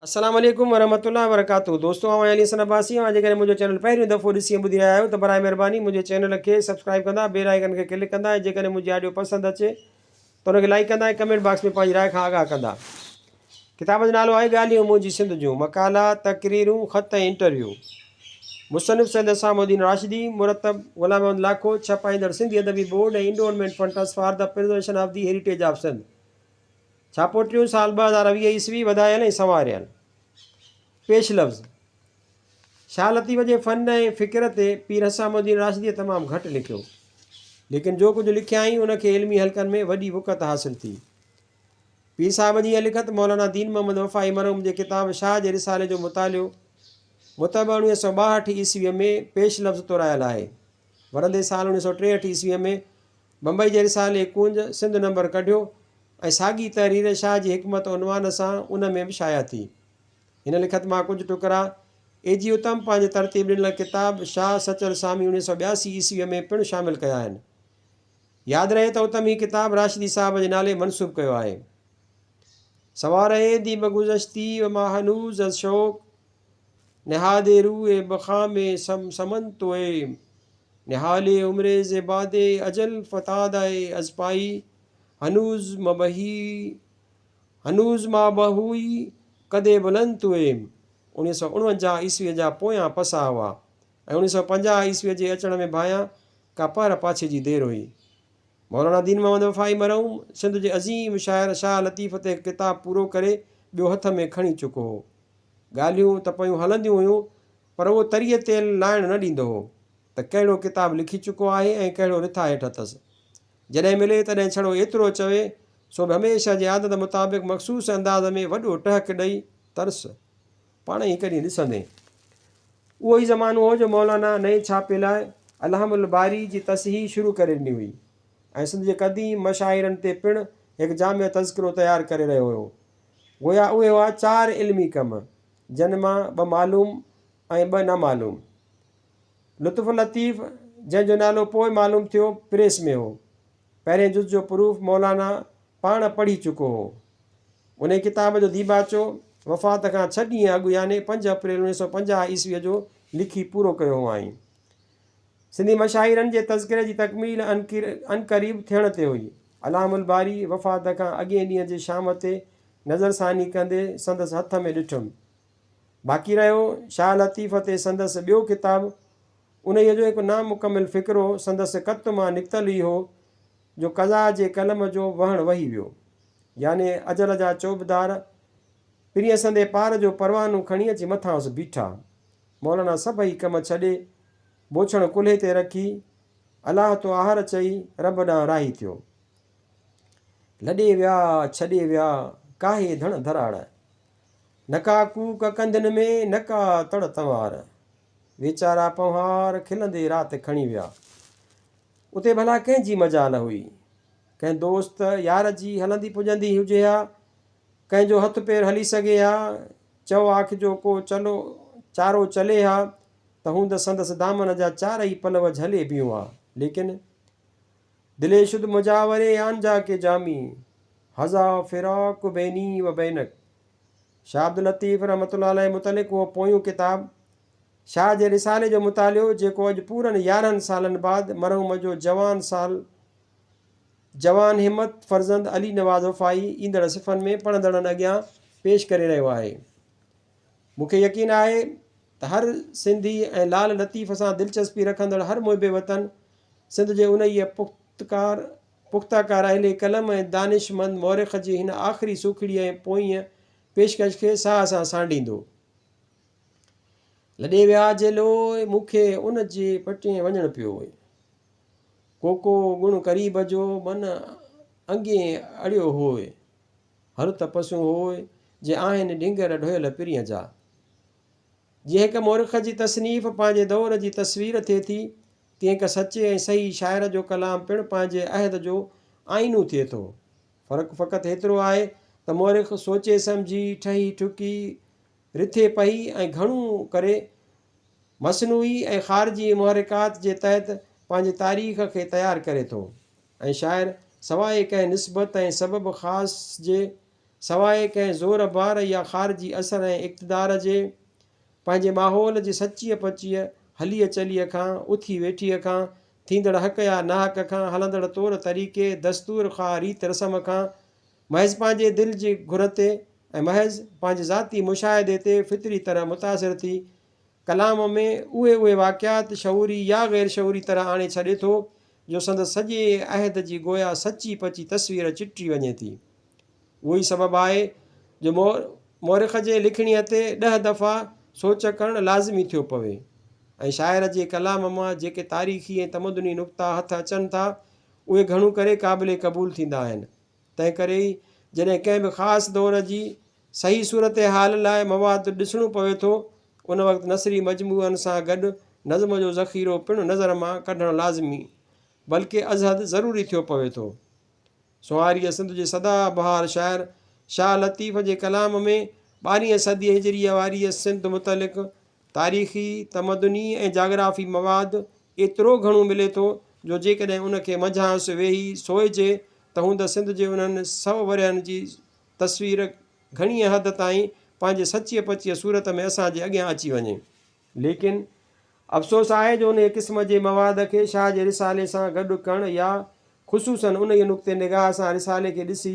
अस्सलाम वालेकुम वरहमतुल्लाहि वबरकातुहू। दोस्तों आऊं अली हसन अब्बासी आहियां। जेकॾहिं मुंहिंजो चैनल पहिरियों दफ़ो ॾिसी ऐं ॿुधी रहिया आहियो त बराए महिरबानी मुंहिंजे चैनल खे सब्सक्राइब कंदा, बेल आइकन खे क्लिक कंदा ऐं जेकॾहिं मुंहिंजी ऑडियो पसंदि अचे त उनखे लाइक कंदा ऐं कमेंट बॉक्स में पंहिंजी राय खां आगाह कंदा। किताब जो नालो आहे ॻाल्हियूं मुंहिंजी सिंध जूं, मकाला, तकरीरूं, ख़त ऐं इंटरव्यू। मुसनिफ़ सैयद असामुद्दीन राशिदी, मुरतब ग़ुलाम अहमद लाखो, छपाईंदड़ सिंधी अदबी बोर्ड ऐं endowment fund trust for the preservation of the heritage of Sindh. छापोटियूं साल 2020 ईस्वी, वधायल ऐं संवारियल। पेश लफ़्ज़। शाह लतीफ़ जे फ़न ऐं फ़िक्र ते पीर असामुद्दीन राशिदीअ तमामु घटि लिखियो, लेकिन जो कुझु लिखियाईं उनखे इल्मी हल्कनि में वॾी वुक़त हासिलु थी। पीर साहिब जी लिखत मौलाना दीन मोहम्मद वफ़ाई मरहूम जे किताब शाह जे रिसाले जो मुतालियो मुतब 1962 ईस्वीअ में पेश लफ़्ज़ तोरायल आहे। वरंदे साल 1963 ईस्वीअ में बम्बई जे रिसाले कुंज सिंध नंबर कढियो ऐं साॻी तहरीर शाह जी हिकमत उनवान सां उन में बि शाया थी। हिन लिखत मां कुझु टुकड़ा एजी उत्तम पंहिंजे तरतीब ॾिनल किताब शाह सचल सामी 1982 ईस्वीअ में पिणु शामिलु कया आहिनि। यादि रहे त उत्तम ही किताब राशिदी साहिब जे नाले मनसूब कयो आहे। सवारे दी बगुज़श्ती व माहनूज़ शौक़ निहादे रूए बखा में समन तोए निहाले उम्रे जे बादे अजल फतादाए अजपाई हनूज़ मां बहुई कदे बुलंद तुए। 1949 ईस्वीअ जा पोयां पसा हुआ ऐं 1950 ईस्वीअ जे अचण में भायां का पर पाछे जी देरि हुई। मौलाना दीन मोहम्मद वफ़ाई मरहूम सिंध जे अज़ीम शाइर शाह लतीफ़ ते किताबु पूरो करे ॿियो हथ में खणी चुको हो। ॻाल्हियूं त पयूं हलंदियूं हुयूं, पर उहो तरीअ ते लाइण न ॾींदो हो त कहिड़ो किताबु लिखी चुको आहे ऐं कहिड़ो रिथा हेठि अथसि। जॾहिं मिले तॾहिं छड़ो एतिरो चवे, सो बि हमेशह जे आदत मुताबिक़ मख़सूस अंदाज़ में वॾो टहक ॾेई तर्स पाण ई कॾहिं ॾिसंदे। उहो ई ज़मानो हो जो मौलाना नए छापे लाइ अलहमुल बारी जी तसहीह शुरू करे ॾिनी हुई ऐं सिंध जे क़दीम मशाइरनि ते पिणु हिकु जामिया तज़किरो तयारु करे रहियो हुयो। गोया उहे हुआ 4 इल्मी कम, जिन मां 2 मालूम ऐं 2 नामालूम। लुत्फ़ लतीफ़, जंहिंजो नालो पोइ मालूम थियो, प्रेस में हो। पहिरें जुज़ जो प्रूफ मौलाना पाण पढ़ी चुको हो। उन किताब जो दीबाचो वफ़ात खां 6 ॾींहं अॻु यानी 5 अप्रैल 1950 ईस्वीअ जो लिखी पूरो कयो हो आई। सिंधी मशाइरनि जे तज़किरे जी तकमील अनक़रीब थियण ते हुई। अलहमुल बारी वफ़ात खां अॻे ॾींहं जे शाम ते नज़रसानी कंदे संदसि हथ में ॾिठुमि। बाक़ी रहियो शाह लतीफ़ ते संदसि ॿियो किताबु, उन जो हिकु नामुकमिल फ़िक्रो संदसि कत मां निकितल ई हो जो क़ज़ा जे कलम जो वहण वही वियो, याने अजल जा चौबदार पिरीअ संदे पार जो परवानो खणी अची मथां बीठा। मौलाना सभई कम छॾे बोछण कुल्हे ते रखी अलाह तो आहार चई रब ॾांहुं राही थियो। लॾे विया छॾे विया काहे धण धराड़, नका कूक कंदिन में नका तड़ तंवार, वीचारा पंहार खिलंदे राति खणी विया। उते भला कंहिंजी मजाल हुई, कंहिं दोस्त यार जी हलंदी पुॼंदी हुजे हा, कंहिंजो हथु पेर हली सघे हा, चओ आखिजो को चलो चारो चले हा त हूंद संदसि दामन जा 4 ई पलव झले पियूं हा। लेकिन दिले शुद्ध मुजावरे आन जा के जामी हज़ा फ़िराक बैनी व बैनक। शाह अब्दुल लतीफ़ रहमतुल्लाह अलैह मुतलिक़ उहो पोयूं किताबु शाह जे रिसाले जो मुतालियो जेको अॼु पूरनि 11 सालनि बाद मरहूम जो जवान हिम्मत फर्ज़ंद अली नवाज़ वफ़ाई ईंदड़ सिफ़नि में पढ़ंदड़नि अॻियां पेश करे रहियो आहे। मूंखे यकीन आहे त हर सिंधी ऐं लाल लतीफ़ सां दिलचस्पी रखंदड़ हर मुहिबे वतन सिंध जे उन ई पुख़्ताकार अहले कलम ऐं दानिशमंद मौरिख़ जी हिन आख़िरी सुखड़ी ऐं पोईं पेशकश खे साह सां सांडींदो। लॾे विया जेलो मूंखे उन जे पटे वञणु पियो, कोको गुण करीब जो मन अंगे अड़ियो होए, हर तपसू होए जे आहिनि ढिंगर ढोयल पिरीअ जा। जीअं हिकु मौरिख़ जी तसनीफ़ पंहिंजे दौर जी तस्वीर थिए थी, तीअं हिकु सचे ऐं सही शाइर जो कलाम पिणु पंहिंजे अहद जो आईनू थिए थो। फ़र्क़ु फ़क़ति हेतिरो आहे त मौरिख़ सोचे सम्झी ठही ठुकी रिथे पई ऐं घणो करे मसनूई ऐं ख़ारिजी मुहरिकात जे तहत पंहिंजी तारीख़ खे तयारु करे थो, ऐं शाइर सवाइ कंहिं निस्बत ऐं सबबु ख़ासि जे सवाइ कंहिं ज़ोर बार या ख़ारिजी असर ऐं इक़्तिदार जे। पंहिंजे माहौल जी सचीअ पचीअ हलीअ चलीअ खां, उथी वेठीअ खां, थींदड़ हक़ या नाहक खां, हलंदड़ तौर तरीक़े दस्तूर खां, रीत रस्म खां, महज़ पंहिंजे दिलि जी घुर ते ऐं महज़ पंहिंजे ज़ाती मुशाहिदे ते फितरी तरह मुतासिर थी कलाम में उहे वाक़ियात शऊरी या ग़ैर शऊरी तरह आणे छॾे थो जो संदसि सॼे अहद जी गोया सची पची तस्वीर चिटी वञे थी। उहो ई सबबु आहे जो मोरिख़ जे लिखणीअ ते 10 दफ़ा सोच करणु लाज़मी थियो पवे ऐं शाइर जे कलाम मां जेके तारीख़ी ऐं तमदुनी नुक़्ता हथ अचनि था उहे घणो करे क़ाबिल क़बूल थींदा आहिनि। तंहिं करे ई जॾहिं कंहिं बि ख़ासि दौर जी सही सूरत हाल लाइ मवाद ॾिसणो पवे थो उन वक़्तु नसरी मजमूअनि सां गॾु नज़म जो ज़ख़ीरो पिणु नज़र मां कढणु लाज़मी बल्कि अज़हद ज़रूरी थियो पवे थो। सुवारीअ सिंध जे सदाबहार शाइर शाह लतीफ़ जे कलाम में 12वीं सदी हिजरीअ वारी सिंध मुतलिक़ तारीख़ी तमदुनी ऐं जाग्राफ़ी मवाद एतिरो घणो मिले थो जो जेकॾहिं उनखे मंझांसि वेही सोइजे त हूंद सिंध जे उन्हनि 100 वरियनि जी तस्वीर घणी हद ताईं पंहिंजे सचीअ पचीअ सूरत में असांजे अॻियां अची वञे। लेकिन अफ़सोस आहे जो उन क़िस्म जे मवाद खे शाह जे रिसाले सां गॾु करणु या ख़ुसूसन उन ई नुक़्ते निगाह सां रिसाले खे ॾिसी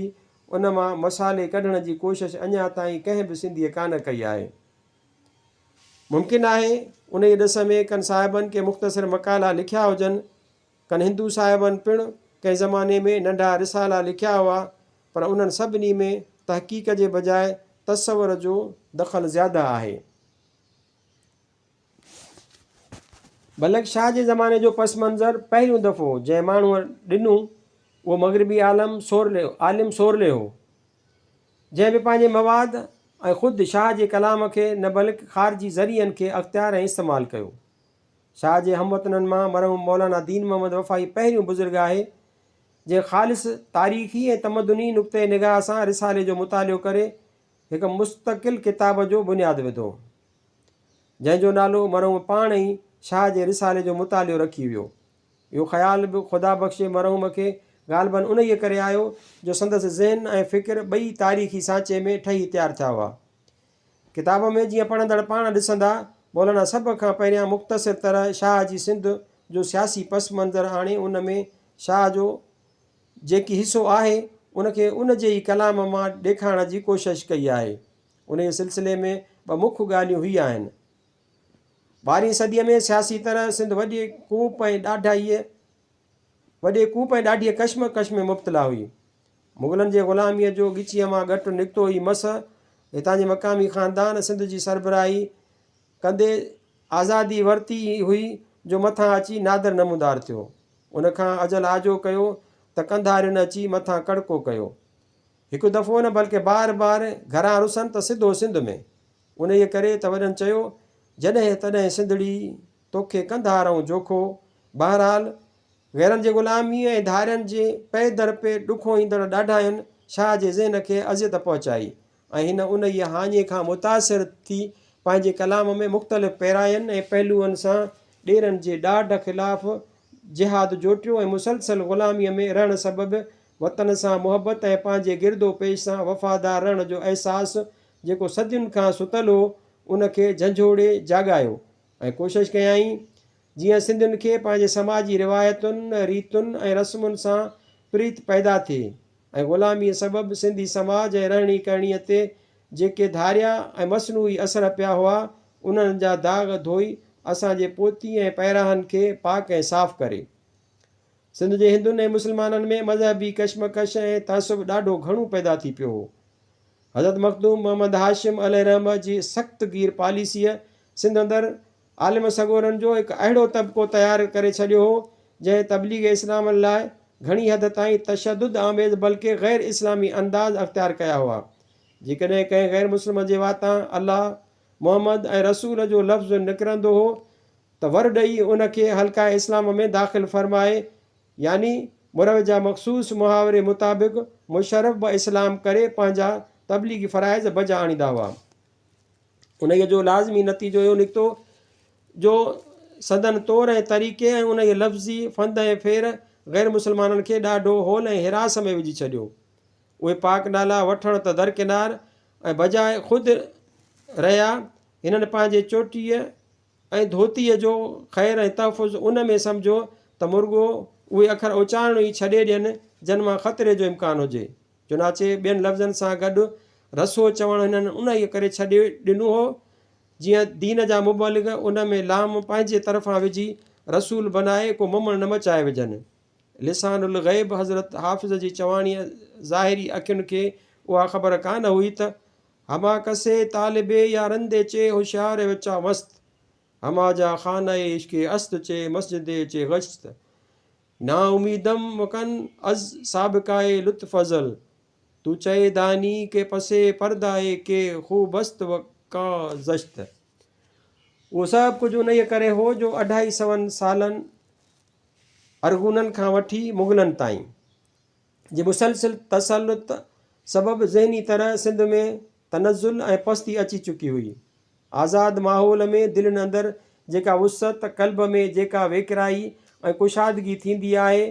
उन मां मसाले कढण जी कोशिशि अञा ताईं कंहिं बि सिंधीअ कान कई आहे। मुमकिन आहे उन ई ॾिस में कनि साहिबनि के मुख़्तसिर मकाला लिखिया हुजनि, कनि हिंदू साहिबनि पिणु कंहिं ज़माने में नंढा रिसाला लिखिया हुआ, पर उन्हनि सभिनी में तहक़ीक़ जे बजाए तसवुर जो दख़ल ज़्यादा आहे। बल्कि शाह जे ज़माने जो पस मंज़र पहिरियों दफ़ो जंहिं माण्हूअ ॾिनो उहो मग़रिबी आलिम सोरले हो, जंहिं बि पंहिंजे मवाद ऐं ख़ुदि शाह जे कलाम खे न बल्कि ख़ारिजी ज़रियनि खे अख़्तियार ऐं इस्तेमालु कयो। शाह जे हमवतननि मां मरहूम मौलाना दीन मोहम्मद वफ़ाई पहिरियों बुज़ुर्ग आहे जंहिं ख़ालिस तारीख़ी ऐं तमदुनी नुक़्ते निगाह सां रिसाले जो मुतालियो करे हिकु मुस्तक़िल किताब जो बुनियादु विधो, जंहिंजो नालो मरहूम पाण ई शाह जे रिसाले जो मुतालियो रखी वियो। इहो ख़्यालु बि ख़ुदा बख़्शे मरहूम खे ग़ालिबन उन ई करे आयो जो संदसि ज़हन ऐं फ़िक्र ॿई तारीख़ी सांचे में ठही तयारु थिया हुआ। किताब में जीअं पढ़ंदड़ पाण ॾिसंदा मौलाना सभ खां पहिरियां मुख़्तसिर तरह शाह जी सिंध जो सियासी पस मंज़र आणे उन में शाह जो जेकी हिसो आहे उनखे उन जे ई कलाम मां ॾेखारण जी कोशिशि कई आहे। उन जे सिलसिले में 2 मुख्य ॻाल्हियूं हीअ आहिनि। 12वीं सदीअ में सियासी तरह सिंध वॾे कूप ऐं ॾाढीअ कश्मकश में मुब्तला हुई। मुग़लनि जे ग़ुलामीअ जो ॻिचीअ मां ॻटु निकितो ई मस हितां जे मक़ामी ख़ानदान सिंध जी सरबराही कंदे आज़ादी वरिती हुई जो मथां अची नादर नमूदार थियो। उनखां अजल आजो कयो त कंधारियुनि अची मथां कड़को कयो। हिकु दफ़ो न बल्कि बार घरां रुसनि त सिधो सिंध में। उन ई करे त वॾनि चयो जॾहिं तॾहिं सिंधड़ी तोखे कंधार ऐं जोखो। बहरहाल ग़ैरनि जे ग़ुलामी ऐं धारियनि जे पे दर पे ॾुखो ईंदड़ ॾाढायुनि शाह जे ज़हन खे अज़ियत पहुचाई ऐं हिन उन ई हाञे खां मुतासिर थी पंहिंजे कलाम में मुख़्तलिफ़ पैरायनि ऐं पहलुअनि सां ॾेरनि जे ॾाढ ख़िलाफ़ जिहाद जोटियो ऐं मुसलसल ग़ुलामीअ में रहण सबबि वतन सां मुहबत ऐं पंहिंजे गिरदो पेश सां वफ़ादार रहण जो अहसासु जेको सदियुनि खां सुतल हो उनखे झंझोड़े जाॻायो ऐं कोशिशि कयाई जीअं सिंधियुनि खे पंहिंजे समाजी रिवायतुनि रीतुनि ऐं रस्मुनि सां प्रीत पैदा थिए ऐं ग़ुलामीअ सबबि सिंधी समाज ऐं रहणी करणीअ ते जेके धारिया ऐं मसनूई असर पिया हुआ उन्हनि जा दाग़ धोई असांजे पोती ऐं पैराहनि खे पाक ऐं साफ़ु करे। सिंध जे हिंदुनि ऐं मुस्लमाननि में मज़हबी कश्मकश ऐं तअसुब ॾाढो घणो पैदा थी पियो हो। हज़रत मखदूम मोहम्मद हाशिम अलैहिर्रहम जी सख़्त गीर पॉलिसीअ सिंध अंदरि आलिम सगोरनि जो हिकु अहिड़ो तबिको तयारु करे छॾियो हो जंहिं तबलीग इस्लाम लाइ घणी हद ताईं तशदुद आमेज़ बल्कि ग़ैर इस्लामी अंदाज़ अख़्तियार कया हुआ। जेकॾहिं कंहिं ग़ैर मुस्लिम जे वातां अलाह मोहम्मद ऐं रसूल जो लफ़्ज़ निकिरंदो हो त वर ॾेई उनखे हल्का इस्लाम में दाख़िल फ़रमाए, यानी मुरवजा मख़सूस मुहावरे मुताबिक़ मुशरफ़ ब इस्लाम करे पंहिंजा तबलीगी फ़राइज़ बजा आणींदा हुआ। उन जो लाज़मी नतीजो इहो निकितो जो सदन तौर ऐं तरीक़े ऐं उन जे लफ़्ज़ी फंद ऐं फेर ग़ैर मुस्लमाननि खे ॾाढो होल ऐं हिरास में विझी छॾियो। उहे पाक नाला वठण त दरकिनार ऐं बजाए ख़ुदि रहिया हिननि पंहिंजे चोटीअ ऐं धोतीअ जो ख़ैर ऐं तहफ़ुज़ उन में सम्झो त मुर्गो उहे अखर उचारण ई छॾे ॾियनि जिन मां ख़तरे जो इम्कानु हुजे। चुनाचे ॿियनि लफ़्ज़नि सां गॾु रसो चवणु हिननि उन ई करे छॾे ॾिनो हो जीअं दीन जा मुबलिग उन में लाम पंहिंजे तरफ़ां विझी रसूल बनाए को मुमल न मचाए विझनि। लिसानुल ग़ैब हज़रत हाफ़िज़ जी चवाणीअ ज़ाहिरी अखियुनि खे उहा ख़बर कान हुई त हमा कसे तालिबे या रंदे चे होशियार विचा मस्त हमा जा खाना इश्क़े अस्त चे मस्जिदे चे गश्त ना उमीदम मुकन अज़ साबिकाए लुत्फ़ फज़ल तू चए दानी के पसे परदाए के ख़ूबस्त व का ज़श्त। उहो सभु कुझु उन ई करे हो जो 250 सालनि अरगूननि खां वठी मुग़लनि ताईं जे मुसलसिल तसलुत सबबि ज़हनी तरह सिंध में तनज़ुल ऐं पस्ती अची चुकी हुई। आज़ादु माहौल में दिलनि अंदरि जेका वुसत क़ल्ब में जेका वेकिराई ऐं कुशादगी थींदी आहे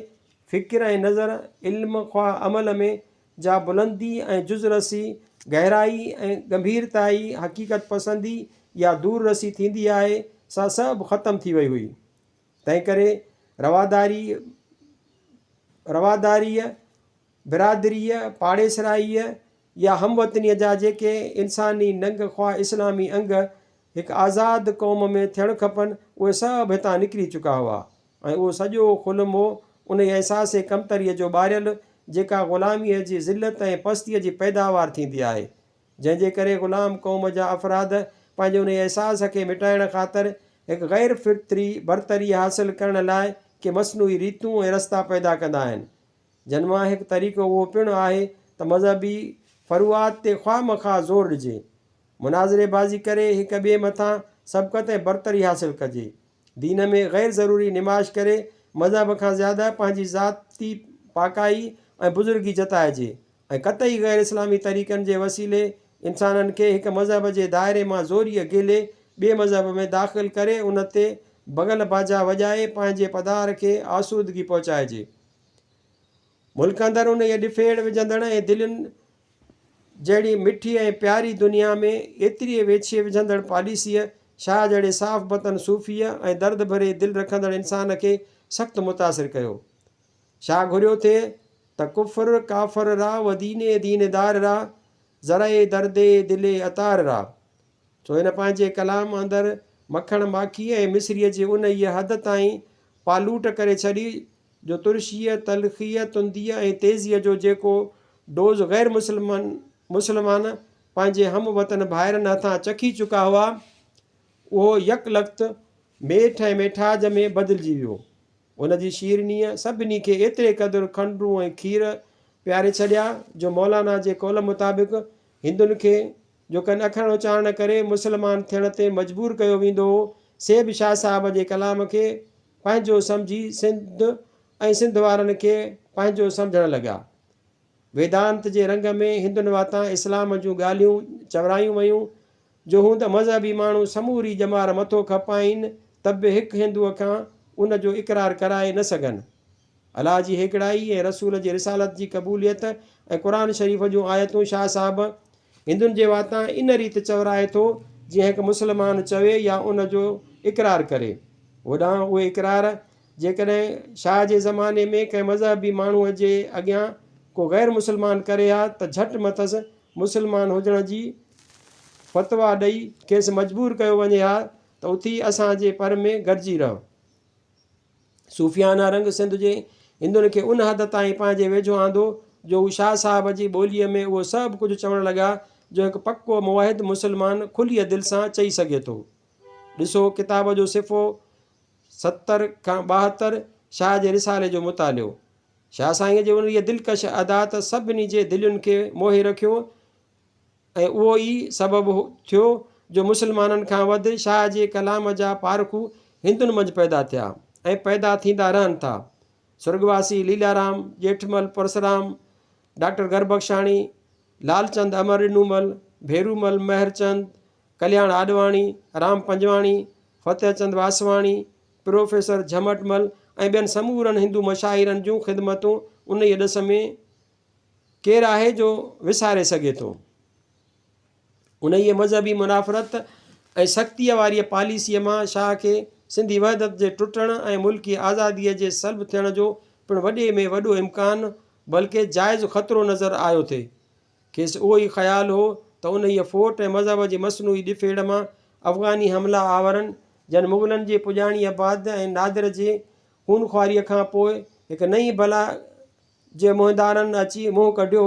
फ़िक्र ऐं नज़र इल्म ख़्वा अमल में जा बुलंदी ऐं जुज़रसी गहराई ऐं गंभीरताई हक़ीक़त पसंदी या दूर रसी थींदी आहे सा सभु ख़तमु थी वई हुई। तंहिं करे रवादारीअ बिरादरीअ पाड़ेसराईअ या हमवतनीअ जा जेके इंसानी नंग ख़्वा इस्लामी अंग हिकु आज़ादु क़ौम में थियणु खपनि उहे सभु हितां निकिरी चुका हुआ ऐं उहो सॼो खुलम हो उन अहसास कमतरीअ जो ॿारियल जेका ग़ुलामीअ जी ज़िलत ऐं पस्तीअ जी पैदावार थींदी आहे जंहिंजे करे ग़ुलाम क़ौम जा अफ़राद पंहिंजे उन अहसास खे मिटाइण ख़ातिर हिकु ग़ैर फितरी बरतरी हासिलु करण लाइ के मसनूई रीतूं ऐं रस्ता पैदा कंदा आहिनि जिन मां हिकु तरीक़ो उहो पिणु आहे त मज़हबी फ़रूआत ते ख़्वामख़्वा ज़ोर ॾिजे मुनाज़िरेबाज़ी करे हिक ॿिए मथां सबक़त ऐं बरतरी हासिलु कजे दीन में ग़ैर ज़रूरी निमाश करे मज़हब खां ज़्यादा पंहिंजी ज़ाती पाकाई ऐं बुज़ुर्गी जताइजे ऐं क़तई ग़ैर इस्लामी तरीक़नि जे वसीले इंसाननि खे हिकु मज़हब जे दाइरे मां ज़ोरीअ गेले ॿिए मज़हब में दाख़िल करे उन ते बगल बाजा वॼाए पंहिंजे पधार खे आसूदगी पहुचाइजे। मुल्क अंदरि उन इहा ॾिफेड़ विझंदड़ ऐं दिलनि जहिड़ी मिठी ऐं प्यारी दुनिया में एतिरी वेछे विझंदड़ पॉलिसीअ शाह जहिड़े साफ़ बतन सूफ़ीअ ऐं दर्द भरे दिलि रखंदड़ इंसान खे सख़्तु मुतासिर कयो। शाह घुरियो थिए त कुफ़र काफ़र रा व दीने दीनेदार रा ज़राए दर्दे दिले अतार रा छो हिन पंहिंजे कलाम अंदरि मखण माखीअ ऐं मिसरीअ जे उन इहा हद ताईं पालूट करे छॾी जो तुर्शीअ तलख़ीअ तुंदीअ ऐं तेज़ीअ जो जेको डोज़ ग़ैर मुस्लमान पंहिंजे हम वतन भाइरनि हथां चखी चुका हुआ उहो यकलख़्त मेठ ऐं मेठाज में बदिलजी वियो। उन जी शीरनीअ सभिनी खे एतिरे क़दुरु खंडु ऐं खीर प्यारे छॾिया जो मौलाना जे कौल मुताबिक़ हिंदुनि खे जो कनि अखर उचारण करे मुस्लमान थियण ते मजबूर कयो वेंदो हो से बि शाह साहिब जे कलाम खे पंहिंजो सम्झी सिंध वारनि खे पंहिंजो सम्झणु लॻा। वेदांत जे रंग में हिंदुनि वातां इस्लाम जूं ॻाल्हियूं चवरायूं वयूं जो हू त मज़हबी माण्हू समूरी ॼमार मथो खपाइनि त बि हिकु हिंदुअ खां उन जो इक़रार कराए न सघनि। अलाह जी हिकिड़ाई ऐं रसूल जी रिसालत जी क़बूलियत ऐं क़ुर शरीफ़ जूं आयतूं शाह साहिबु हिंदुनि जे वातां इन रीति चवराए थो जीअं हिकु मुस्लमान चवे या उन जो इक़रार करे। होॾां उहे इक़रार जेकॾहिं शाह जे ज़माने में कंहिं मज़हबी माण्हूअ जे अॻियां को ग़ैर मुस्लमान करे हा त झटि मथसि मुस्लमान हुजण जी फ़तवा ॾेई खेसि मजबूर कयो वञे हा त उथी असांजे पर में गॾिजी रहो। सूफ़ियाना रंग सिंध जे हिंदुनि खे उन हद ताईं पंहिंजे वेझो आंदो जो हू शाह साहिब जी ॿोलीअ में उहो सभु कुझु चवणु लॻा जो हिकु पको मुवाहिद मुस्लमान खुलीअ दिलि सां चई सघे थो। ॾिसो किताब जो सिफ़ो 70 खां 72 शाह जे रिसाले जो मुतालियो। शाह साईं जे उन इहा दिलकश अदा त सभिनी जे दिलयुनि खे मोहे रखियो ऐं उहो ई सबबु थियो जो मुस्लमाननि खां वधि शाह जे कलाम जा पारखू हिंदुनि मंझि पैदा थिया ऐं पैदा थींदा रहनि था। स्वर्गवासी लीलाराम जेठमल परसराम डॉक्टर गरबख्शाणी लालचंद अमर ॾिनूमल भेरूमल मेहरचंद कल्याण आडवाणी राम पंजवाणी फतेहचंद वासवाणी प्रोफेसर झमटमल ऐं ॿियनि समूरनि हिंदू मशाइरनि जूं ख़िदमतूं उन ई ॾिस में केरु आहे जो विसारे सघे थो। उन ई मज़हबी मुनाफ़रत ऐं सख़्तीअ वारी पॉलिसीअ मां शाह खे सिंधी वहदत जे टुटण ऐं मुल्की आज़ादीअ जे सल्ब थियण जो पिणु वॾे में वॾो इम्कानु बल्कि जाइज़ ख़तरो नज़र आयो थिए। खेसि उहो ई ख़्यालु हो त उन ई फोट ऐं मज़हब जी मसनूई ॾिफेड़ मां अफ़गानी हमला आवरनि जन मुग़लनि जे पुॼाणीअ बाद ऐं नादिर जे खूनख़्वारीअ खां पोइ हिकु नई बला जे मुहिंदारनि अची मुंहुं कढियो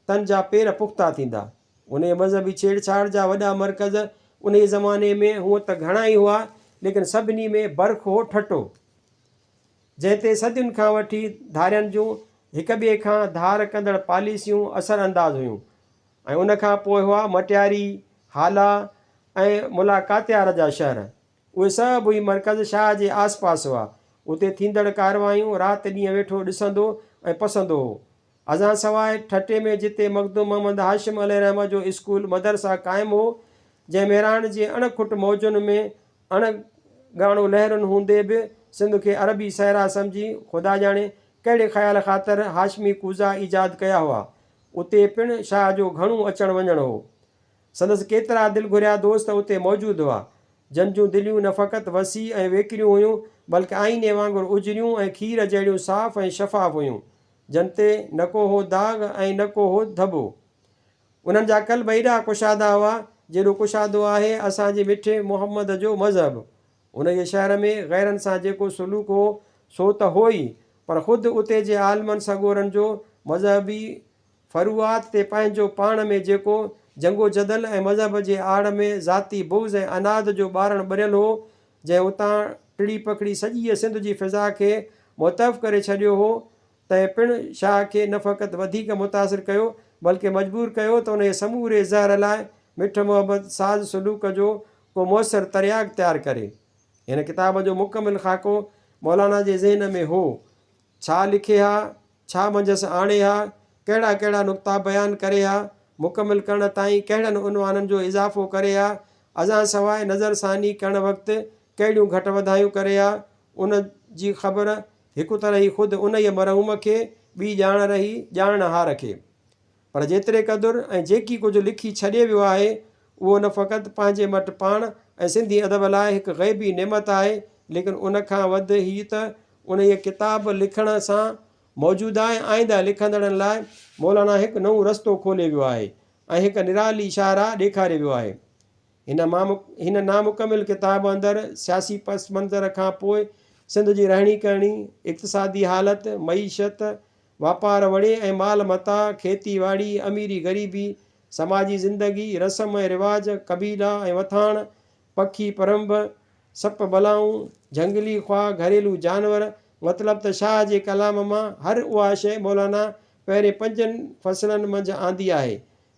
तन जा पेर पुख़्ता थींदा। उन मज़हबी छेड़छाड़ जा वॾा मर्कज़ उन ज़माने में हूअं त घणा ई हुआ, लेकिन सभिनी में बर्क़ हो ठटो, जंहिं ते सदियुनि खां वठी धारियनि जूं हिक ॿिए खां धार कंदड़ पॉलिसियूं असरअंदाज़ हुयूं। ऐं उन खां पोइ हुआ मटियारी, हाला ऐं मुलाक़ातियार जा शहर। उहे सभु ई मर्कज़ शाह जे आस पास हुआ। उते थींदड़ कारवायूं राति ॾींहुं वेठो ॾिसंदो ऐं पसंदो हो। असां सवाइ ठटे में जिते मखदूम मोहम्मद हाशिम अलैहिर्रहम जो स्कूल मदरसा क़ाइमु हो, जंहिं मेराण जे अणखुट मौजुनि में अणगाणो लहरुनि हूंदे बि सिंध खे अरबी सहरा सम्झी ख़ुदा ॼाणे कहिड़े ख़्याल ख़ातिर हाशमी कूज़ा ईजाद कया हुआ। उते पिणु शाह जो घणो अचणु वञणु हो। संदसि केतिरा दिलि घुरिया दोस्त उते मौजूदु हुआ, जन जूं दिलियूं न फ़क़ति वसी ऐं वेकिरियूं हुयूं, बल्कि आईने वांगुरु उजरियूं ऐं खीर जहिड़ियूं साफ़ ऐं शफ़ाफ़ हुयूं, जन ते न को हो दाग़ ऐं न को हो धॿो। उन्हनि जा क़ल्ब एॾा कुशादा हुआ जेॾो कुशादो आहे असांजे मिठे मुहम्मद जो मज़हब। उन जे शहर में ग़ैरनि सां जेको सलूक हो सो त हो ई, पर ख़ुदि उते जे आलमनि सॻोरनि जो मज़हबी फ़रूआत ते पंहिंजो पाण में जेको जंगो जदल ऐं मज़हब जे आड़ में ज़ाती बुग़्ज़ ऐं अनाद जो ॿारणु ॿरियल हो, जंहिं उतां टिड़ी पकड़ी सॼी सिंध जी फ़िज़ा खे मुतहफ़ करे छॾियो हो, तंहिं पिणु शाह खे न फ़क़ति वधीक मुतासिर कयो बल्कि मजबूर कयो त उन जे समूरे ज़हर लाइ मिठ मुहबत साज़ सलूक जो को मुयसरु तरियाग तयारु करे। हिन किताब जो मुकमिल ख़ाको मौलाना जे ज़हन में हो। छा लिखे हा, छा मंझसि आणे हा, कहिड़ा कहिड़ा नुक़्ता बयानु करे हा, मुकमिल करण ताईं कहिड़नि उनवाननि जो इज़ाफ़ो करे हा, असां सवाइ नज़रसानी करण वक़्तु कहिड़ियूं घटि वधायूं करे हा, उन जी ख़बर हिकु तरह ई ख़ुदि उन ई मरहूम खे ॿी ॼाण रही ॼाणहार खे। पर जेतिरे क़दुरु ऐं जेकी कुझु लिखी छॾे वियो आहे उहो न फ़क़ति पंहिंजे वटि पाण ऐं सिंधी अदब लाइ हिकु ग़ैबी नेमत आहे, लेकिन उन खां वधि ही त उन इहे किताब लिखण सां मौजूदा ऐं आईंदा लिखंदड़नि लाइ मौलाना हिकु नओं रस्तो खोले वियो आहे ऐं हिकु निराली शाहराह ॾेखारे वियो आहे। हिन नामुकमिल किताब अंदरि सियासी पस मंज़र खां पोइ सिंध जी रहणी करणी, इक़्तिसादी हालति, मईशत, वापारु वड़े ऐं माल मता, खेती ॿाड़ी, अमीरी ग़रीबी, समाजी ज़िंदगी, रस्म ऐं रिवाज, क़बीला ऐं वथाण, पखी परंब, सप बलाऊं, झंगली ख्वाह, घरेलू जानवर, मतिलबु त शाह जे कलाम मां हर उहा शइ मौलाना पहिरें 5 फ़सलनि मंझि आंदी आहे,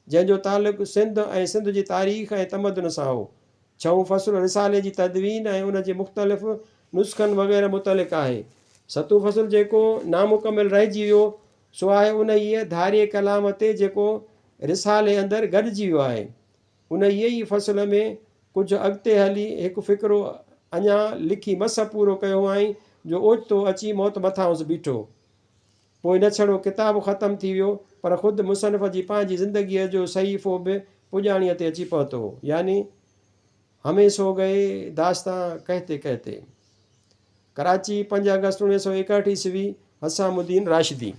जंहिंजो तालुक़ु सिंध ऐं सिंध जी तारीख़ ऐं तमदन सां हो। 6 फ़सुलु रिसाले जी तदवीन ऐं उन जे मुख़्तलिफ़ नुस्ख़नि वग़ैरह मुतलिक़ आहे। 7 फ़सुलु जेको नामुकमिल रहिजी वियो सो आहे उन ई धारिये कलाम ते जेको रिसाले अंदरि गॾिजी वियो आहे। उन ई फ़सुल में कुझु अॻिते हली हिकु फ़िक्रो अञा लिखी मस पूरो कयो आई जो ओचितो अची मौत मथांसि बीठो। पोइ न छड़ो किताबु ख़तमु थी वियो, पर ख़ुदि मुसनिफ़ जी पंहिंजी ज़िंदगीअ जो सहीफ़ो बि पुॼाणीअ ते अची पहुतो हो, यानी हमें सो गए दास्तां कहते कहते। कराची 5 अगस्त 1961 ईस्वी, हसामुद्दीन राशिदी।